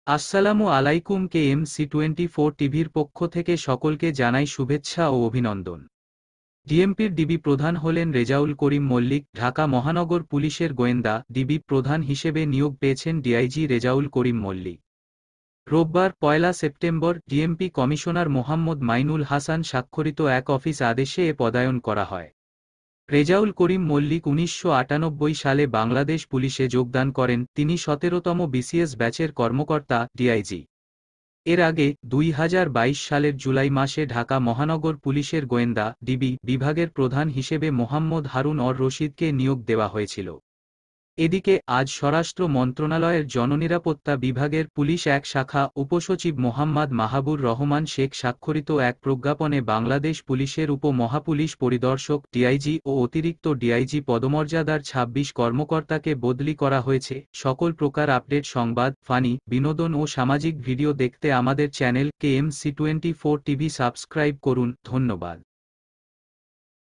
আসসালামু আলাইকুম। KMC24 টিভির পক্ষ থেকে সকলকে জানাই শুভেচ্ছা ও অভিনন্দন। ডিএমপির ডিবি প্রধান হলেন রেজাউল করিম মল্লিক। ঢাকা মহানগর পুলিশের গোয়েন্দা ডিবি প্রধান হিসেবে নিয়োগ পেয়েছেন ডিআইজি রেজাউল করিম মল্লিক। রোববার ১ September DMP commissioner Mohammad Mainul Hasan স্বাক্ষরিত এক অফিস আদেশে এ পদায়ন করা হয়। রেজাউল করিম মল্লিক ১৯৯৮ সালে বাংলাদেশ পুলিশে যোগদান করেন। তিনি ১৭তম বিসিএস ব্যাচের কর্মকর্তা, ডিআইজি। এর আগে ২০২২ সালের জুলাই মাসে ঢাকা মহানগর পুলিশের গোয়েন্দা ডিবি বিভাগের প্রধান হিসেবে মোহাম্মদ হারুন অর রশিদকে নিয়োগ দেওয়া হয়েছিল। এদিকে আজ স্বরাষ্ট্র মন্ত্রণালয়ের জননিরাপত্তা বিভাগের পুলিশ এক শাখা উপসচিব মোহাম্মদ মাহাবুর রহমান শেখ স্বাক্ষরিত এক প্রজ্ঞাপনে বাংলাদেশ পুলিশের উপ মহাপুলিশ পরিদর্শক ডিআইজি ও অতিরিক্ত ডিআইজি পদমর্যাদার ২৬ কর্মকর্তাকে বদলি করা হয়েছে। সকল প্রকার আপডেট, সংবাদ, ফানি, বিনোদন ও সামাজিক ভিডিও দেখতে আমাদের চ্যানেল KMC24 টিভি সাবস্ক্রাইব করুন। ধন্যবাদ।